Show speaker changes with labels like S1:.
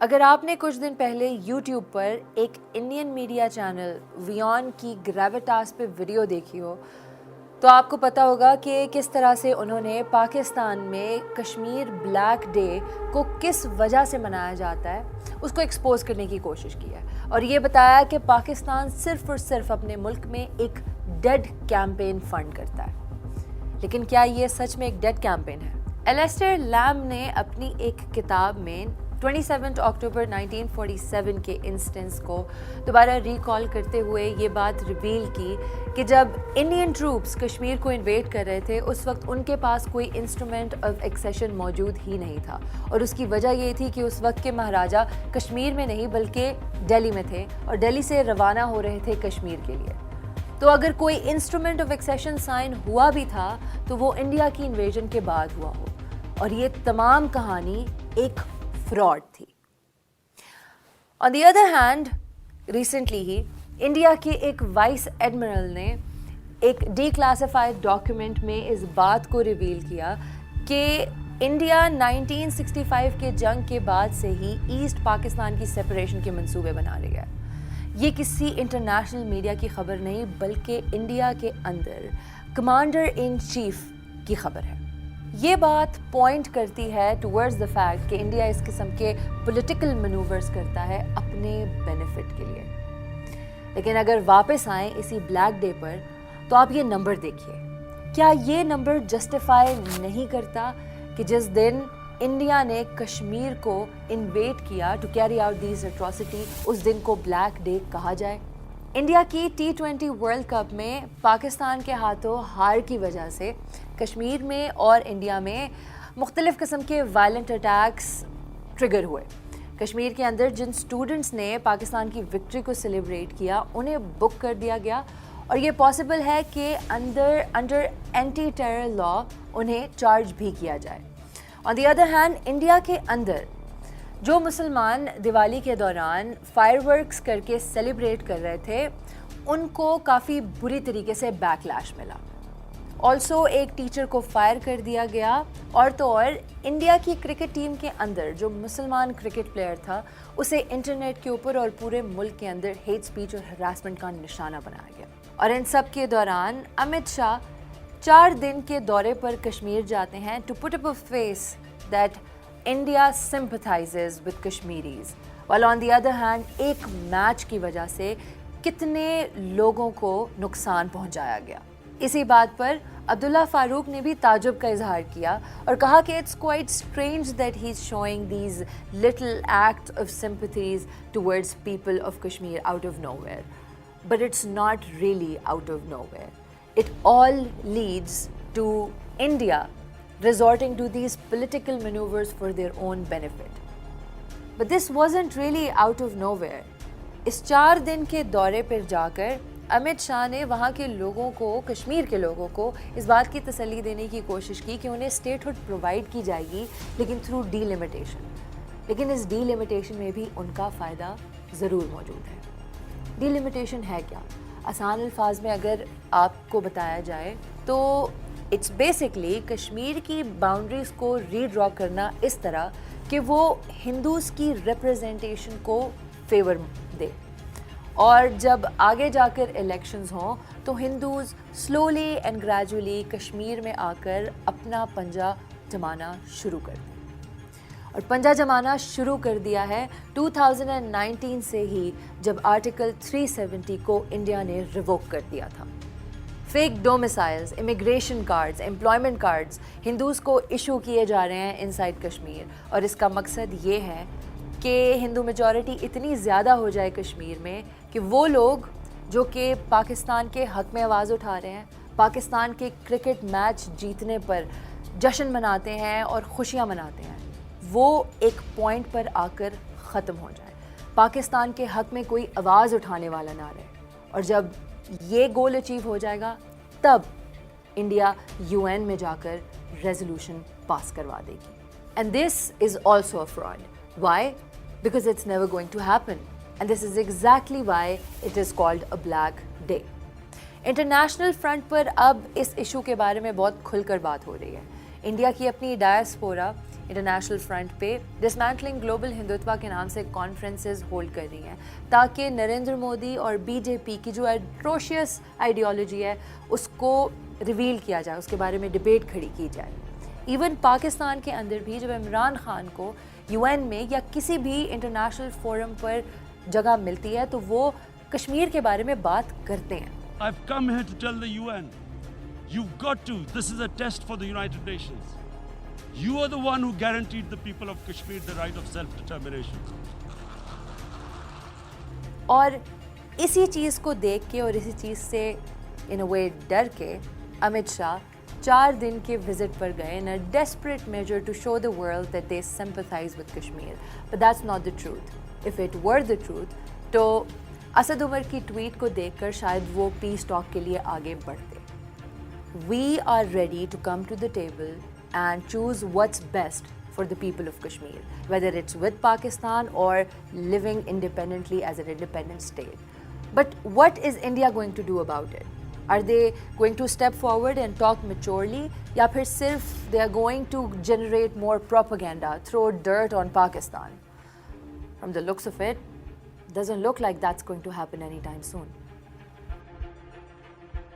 S1: اگر آپ نے کچھ دن پہلے یوٹیوب پر ایک انڈین میڈیا چینل ویون کی گریویٹاس پہ ویڈیو دیکھی ہو تو آپ کو پتہ ہوگا کہ کس طرح سے انہوں نے پاکستان میں کشمیر بلیک ڈے کو کس وجہ سے منایا جاتا ہے اس کو ایکسپوز کرنے کی کوشش کی ہے، اور یہ بتایا کہ پاکستان صرف اور صرف اپنے ملک میں ایک ڈیڈ کیمپین فنڈ کرتا ہے۔ لیکن کیا یہ سچ میں ایک ڈیڈ کیمپین ہے؟ ایلیسٹر لیمب نے اپنی ایک کتاب میں 27 اکتوبر 1947 کے انسٹنس کو دوبارہ ریکال کرتے ہوئے یہ بات ریویل کی کہ جب انڈین ٹروپس کشمیر کو انویڈ کر رہے تھے اس وقت ان کے پاس کوئی انسٹرومنٹ آف ایکسیشن موجود ہی نہیں تھا، اور اس کی وجہ یہ تھی کہ اس وقت کے مہاراجہ کشمیر میں نہیں بلکہ دہلی میں تھے اور دہلی سے روانہ ہو رہے تھے کشمیر کے لیے۔ تو اگر کوئی انسٹرومنٹ آف ایکسیشن سائن ہوا بھی تھا تو وہ انڈیا کی انویژن کے بعد ہوا ہو، اور یہ تمام کہانی ایک فراڈ تھی۔ On the other hand recently ہی انڈیا کے ایک وائس ایڈمرل نے ایک ڈی کلاسیفائڈ ڈاکیومنٹ میں اس بات کو ریویل کیا کہ انڈیا 1965 کے جنگ کے بعد سے ہی ایسٹ پاکستان کی سیپریشن کے منصوبے بنا رہی ہے۔ یہ کسی انٹرنیشنل میڈیا کی خبر نہیں بلکہ انڈیا کے اندر کمانڈر ان چیف کی خبر ہے۔ یہ بات پوائنٹ کرتی ہے ٹورڈز دا فیکٹ کہ انڈیا اس قسم کے پولیٹیکل مینوورز کرتا ہے اپنے بینیفٹ کے لیے۔ لیکن اگر واپس آئیں اسی بلیک ڈے پر تو آپ یہ نمبر دیکھیے، کیا یہ نمبر جسٹیفائی نہیں کرتا کہ جس دن انڈیا نے کشمیر کو انویڈ کیا ٹو کیری آؤٹ دیز اٹراسٹی اس دن کو بلیک ڈے کہا جائے؟ انڈیا کی T20 ورلڈ کپ میں پاکستان کے ہاتھوں ہار کی وجہ سے کشمیر میں اور انڈیا میں مختلف قسم کے وائلنٹ اٹیکس ٹریگر ہوئے۔ کشمیر کے اندر جن اسٹوڈنٹس نے پاکستان کی وکٹری کو سیلیبریٹ کیا انہیں بک کر دیا گیا، اور یہ پاسبل ہے کہ انڈر اینٹی ٹیرر لا انہیں چارج بھی کیا جائے۔ آن دی ادر ہینڈ انڈیا کے اندر جو مسلمان دیوالی کے دوران فائر ورکس کر کے سیلیبریٹ کر رہے تھے ان کو کافی بری طریقے سے بیک لیش ملا۔ آلسو ایک ٹیچر کو فائر کر دیا گیا، اور تو اور انڈیا کی کرکٹ ٹیم کے اندر جو مسلمان کرکٹ پلیئر تھا اسے انٹرنیٹ کے اوپر اور پورے ملک کے اندر ہیٹ سپیچ اور ہراسمنٹ کا نشانہ بنایا گیا۔ اور ان سب کے دوران امت شاہ 4 دن کے دورے پر کشمیر جاتے ہیں to put up a face that India sympathizes with Kashmiris، while on the other hand ایک میچ کی وجہ سے کتنے لوگوں کو نقصان پہنچایا گیا۔ اسی بات پر عبداللہ فاروق نے بھی تعجب کا اظہار کیا اور کہا کہ it's quite strange that he's showing these little acts of sympathies towards people of Kashmir out of nowhere. But it's not really out of nowhere. It all leads to India resorting to these political maneuvers for their own benefit. But this wasn't really out of nowhere. اس 4 دن کے دورے پر جا کر امت شاہ نے وہاں کے لوگوں کو، کشمیر کے لوگوں کو اس بات کی تسلی دینے کی کوشش کی کہ انہیں اسٹیٹ ہوڈ پرووائڈ کی جائے گی لیکن تھرو ڈی لمیٹیشن۔ لیکن اس ڈی لمیٹیشن میں بھی ان کا فائدہ ضرور موجود ہے۔ ڈی لمیٹیشن ہے کیا؟ آسان الفاظ میں اگر آپ کو بتایا جائے تو اٹس بیسکلی کشمیر کی باؤنڈریز کو ری ڈرا کرنا اس طرح کہ وہ ہندوز کی ریپرزنٹیشن کو فیور دے، اور جب آگے جا کر الیکشنز ہوں تو Hindus slowly and gradually Kashmir میں آ کر اپنا پنجہ جمانا شروع کر دیں۔ اور پنجہ جمانا شروع کر دیا ہے 2019 سے ہی جب آرٹیکل 370 کو انڈیا نے ریووک کر دیا تھا۔ Fake domiciles, immigration cards, employment cards Hindus کو ایشو کیے جا رہے ہیں انسائڈ کشمیر، اور اس کا مقصد یہ ہے کہ ہندو میجورٹی اتنی زیادہ ہو جائے کشمیر میں کہ وہ لوگ جو کہ پاکستان کے حق میں آواز اٹھا رہے ہیں، پاکستان کے کرکٹ میچ جیتنے پر جشن مناتے ہیں اور خوشیاں مناتے ہیں، وہ ایک پوائنٹ پر آ کر ختم ہو جائے، پاکستان کے حق میں کوئی آواز اٹھانے والا نہ رہے۔ اور جب یہ گول اچیو ہو جائے گا تب انڈیا UN میں جا کر ریزولوشن پاس کروا دے گی۔ And this is also a fraud. Why? Because it's never going to happen, and this is exactly why it is called a black day. International front پر اب اس ایشو کے بارے میں بہت کھل کر بات ہو رہی ہے۔ انڈیا کی اپنی ڈائسپورا انٹرنیشنل فرنٹ پہ ڈسمینٹلنگ گلوبل ہندوتوا کے نام سے کانفرنسز ہولڈ کر رہی ہیں تاکہ نریندر مودی اور بی جے پی کی جو ایٹروشیس آئیڈیالوجی ہے اس کو ریویل کیا جائے, اس کے بارے میں ڈبیٹ کھڑی کی جائے. ایون پاکستان کے اندر بھی جب عمران خان کو یو این میں یا کسی بھی انٹرنیشنل فورم پر جگہ ملتی ہے تو وہ کشمیر کے بارے میں بات کرتے ہیں.
S2: I've come here to tell the UN, you've got to, this is a test for the United Nations. You are the one who guaranteed the people of Kashmir the right of self-determination.
S1: اور اسی چیز کو دیکھ کے اور اسی چیز سے ان اے وے ڈر کے امت شاہ 4 دن کے وزٹ پر گئے in a desperate measure to show the world that they sympathize with Kashmir. But that's not the truth. If it were the truth, تو اسد عمر کی ٹویٹ کو دیکھ کر شاید وہ پیس ٹاک کے لیے آگے بڑھتے. We are ready to come to the table and choose what's best for the people of Kashmir, whether it's with Pakistan or living independently as an independent state. But what is India going to do about it? Are they going to step forward and talk maturely? یا پھر صرف they are going to generate more propaganda, throw dirt on Pakistan? From the looks of it, doesn't look like that's going to happen anytime soon.